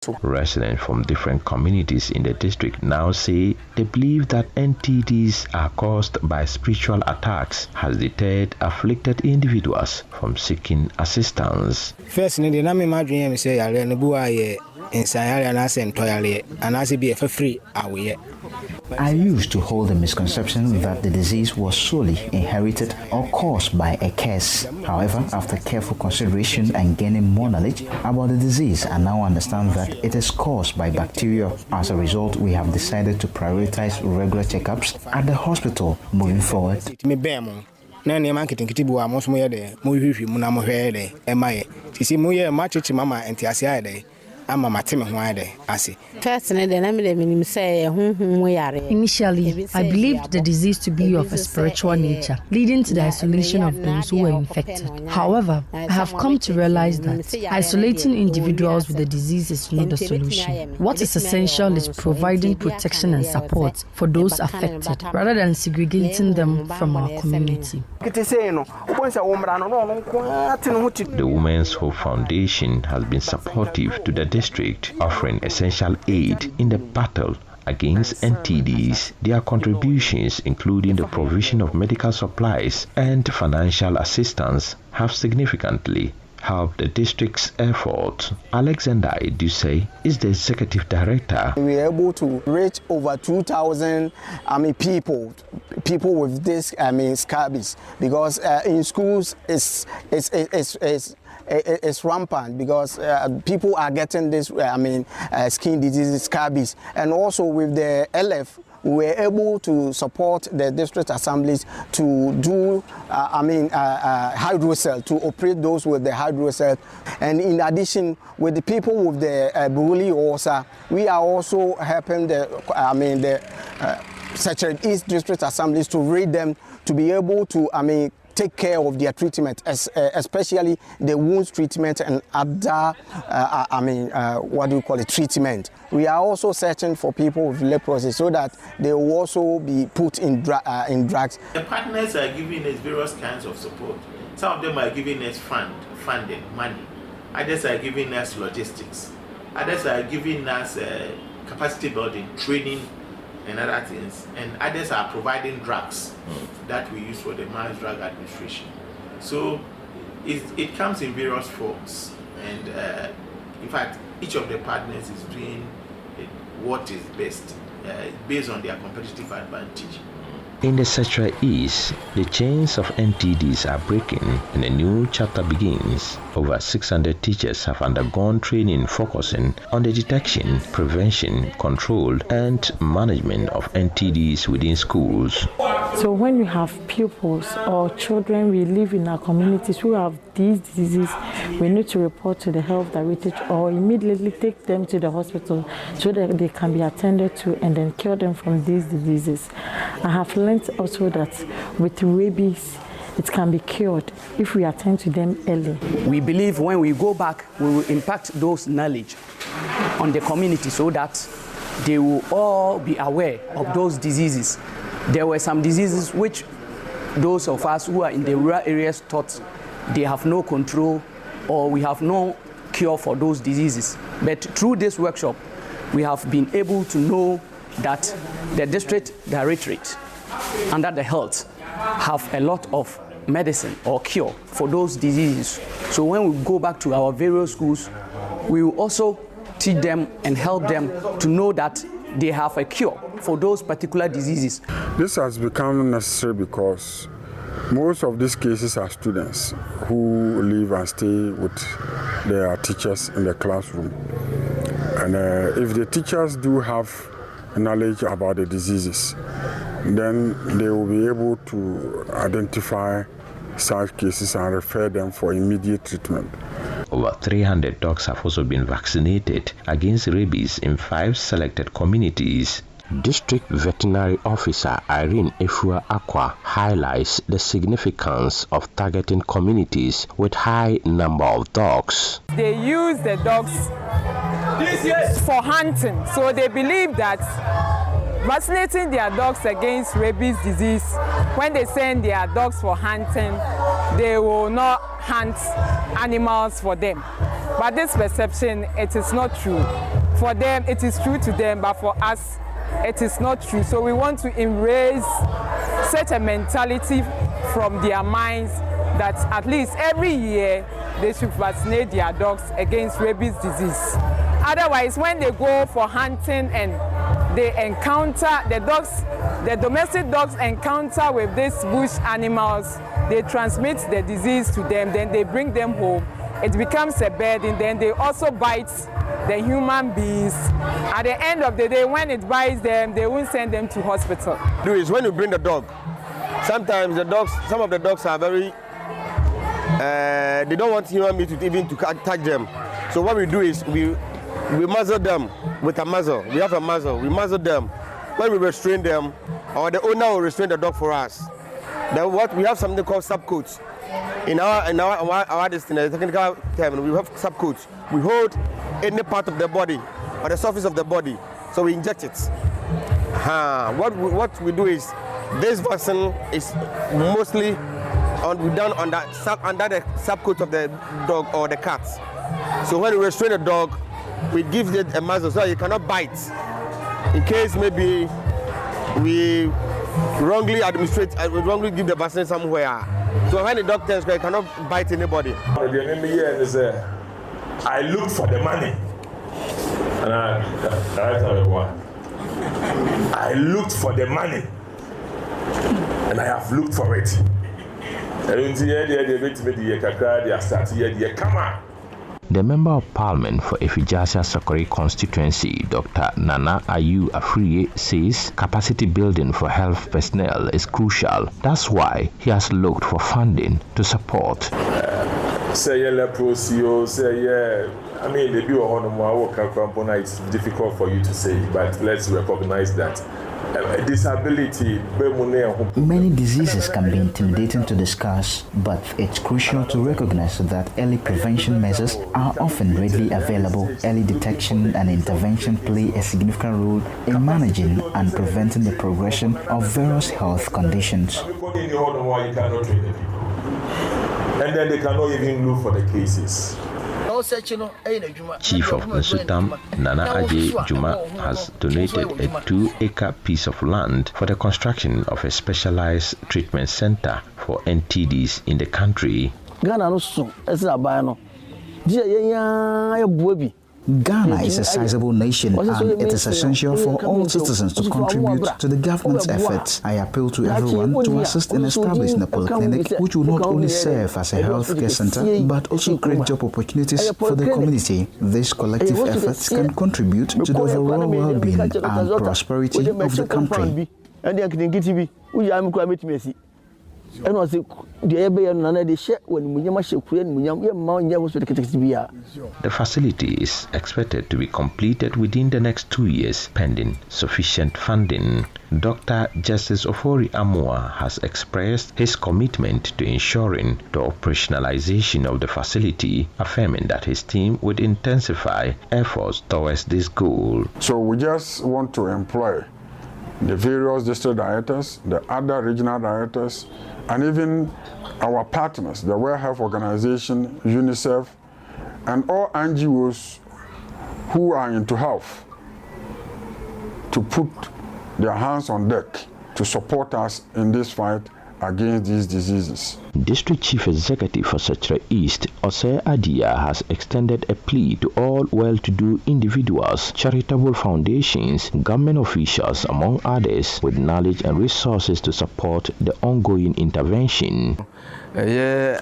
also. Residents from different communities in the district now say they believe that NTDs are caused by spiritual attacks has deterred afflicted individuals from seeking assistance. First, I say I used to hold the misconception that the disease was solely inherited or caused by a curse. However, after careful consideration and gaining more knowledge about the disease, I now understand that it is caused by bacteria. As a result, we have decided to prioritize regular checkups at the hospital moving forward. Initially, I believed the disease to be of a spiritual nature, leading to the isolation of those who were infected. However, I have come to realize that isolating individuals with the disease is not the solution. What is essential is providing protection and support for those affected, rather than segregating them from our community. The Women's Hope Foundation has been supportive to the district, offering essential aid in the battle against NTDs. Their contributions, including the provision of medical supplies and financial assistance, have significantly helped the district's effort. Alexander Edusei is the executive director. We were able to reach over 2,000 people with this scabies, because in schools it's rampant, because people are getting this skin diseases, scabies, and also with the LF. We were able to support the district assemblies to do, hydrocell, to operate those with the hydrocell. And in addition, with the people with the Buruli Hausa, we are also helping the Secretariat East district assemblies to read them to be able to, take care of their treatment, especially the wounds treatment and other, treatment. We are also searching for people with leprosy so that they will also be put in drugs. The partners are giving us various kinds of support. Some of them are giving us funding, money. Others are giving us logistics. Others are giving us capacity building, training, and other things, and others are providing drugs that we use for the mass drug administration. So it comes in various forms, and in fact each of the partners is doing what is best based on their competitive advantage. In the Secretariat East, the chains of NTDs are breaking and a new chapter begins. Over 600 teachers have undergone training focusing on the detection, prevention, control, and management of NTDs within schools. So when we have pupils or children we live in our communities who have these diseases, we need to report to the health directorate or immediately take them to the hospital so that they can be attended to and then cure them from these diseases. I have learned also that with rabies, it can be cured if we attend to them early. We believe when we go back, we will impact those knowledge on the community so that they will all be aware of those diseases. There were some diseases which those of us who are in the rural areas thought they have no control or we have no cure for those diseases. But through this workshop, we have been able to know that the district directorate under the health have a lot of medicine or cure for those diseases. So when we go back to our various schools, we will also teach them and help them to know that they have a cure for those particular diseases. This has become necessary because most of these cases are students who live and stay with their teachers in the classroom. And if the teachers do have knowledge about the diseases, then they will be able to identify such cases and refer them for immediate treatment. Over 300 dogs have also been vaccinated against rabies in 5 selected communities. District Veterinary Officer Irene Efua Aqua highlights the significance of targeting communities with high number of dogs. They use the dogs for hunting, so they believe that vaccinating their dogs against rabies disease, when they send their dogs for hunting, they will not hunt animals for them. But this perception, it is not true. For them, it is true to them, but for us, it is not true. So we want to erase such a mentality from their minds that at least every year they should vaccinate their dogs against rabies disease. Otherwise, when they go for hunting and they encounter the domestic dogs encounter with these bush animals, they transmit the disease to them, then they bring them home. It becomes a burden, then they also bite the human beings. At the end of the day, when it bites them, they won't send them to hospital. Do is when you bring the dog, sometimes some of the dogs are very, they don't want human beings to even touch them. So what we do is we muzzle them with a muzzle. We have a muzzle. We muzzle them. When we restrain them, or the owner will restrain the dog for us. Then what we have something called subcoats. In our destiny, technical term, we have subcoats. We hold any part of the body or the surface of the body, so we inject it. What we do is this vaccine is mostly done under the subcoat of the dog or the cat. So when we restrain the dog, we give it a muzzle so it cannot bite. In case maybe we wrongly wrongly give the vaccine somewhere. So when the dog turns, it cannot bite anybody. I look for the money. And I looked for the money. And I have looked for it. Come on. The Member of Parliament for Efijasa Sokori constituency, Dr. Nana Ayu Afriye, says capacity building for health personnel is crucial. That's why he has looked for funding to support. It's difficult for you to say, but let's recognize that disability. Many diseases can be intimidating to discuss, but it's crucial to recognize that early prevention measures are often readily available. Early detection and intervention play a significant role in managing and preventing the progression of various health conditions. And then they cannot even look for the cases. Chief of Nsutam, Nana Aje Juma, has donated a 2-acre piece of land for the construction of a specialized treatment center for NTDs in the country. Ghana is a sizable nation and it is essential for all citizens to contribute to the government's efforts. I appeal to everyone to assist in establishing a polyclinic which will not only serve as a healthcare center but also create job opportunities for the community. These collective efforts can contribute to the overall well-being and prosperity of the country. The facility is expected to be completed within the next 2 years, pending sufficient funding. Dr. Justice Ofori Amua has expressed his commitment to ensuring the operationalization of the facility, affirming that his team would intensify efforts towards this goal. So we just want to employ the various district directors, the other regional directors, and even our partners, the World Health Organization, UNICEF, and all NGOs who are into health, to put their hands on deck to support us in this fight against these diseases. District Chief Executive for Sechre East, Osei Adia, has extended a plea to all well-to-do individuals, charitable foundations, government officials, among others, with knowledge and resources to support the ongoing intervention. A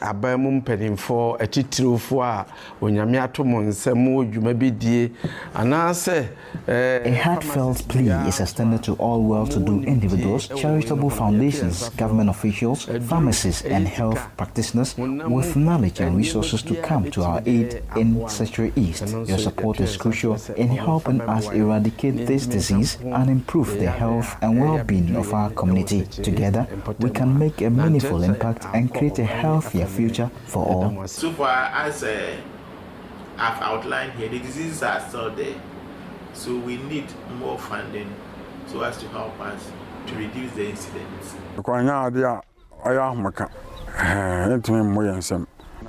heartfelt plea is extended to all well-to-do individuals, charitable foundations, government officials, pharmacists and health practitioners with knowledge and resources to come to our aid in Sechre East. Your support is crucial in helping us eradicate this disease and improve the health and well-being of our community. Together, we can make a meaningful impact and create a healthier future for all. So far as I've outlined here, the diseases are still there. So we need more funding so as to help us to reduce the incidence.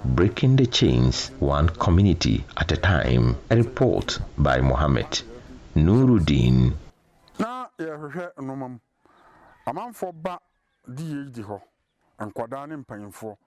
breaking the chains one community at a time. A report by Mohammed Nurudeen. Na yɛhwehwɛ nomam amanfo ba di ho nkwadaa ne mpanyinfo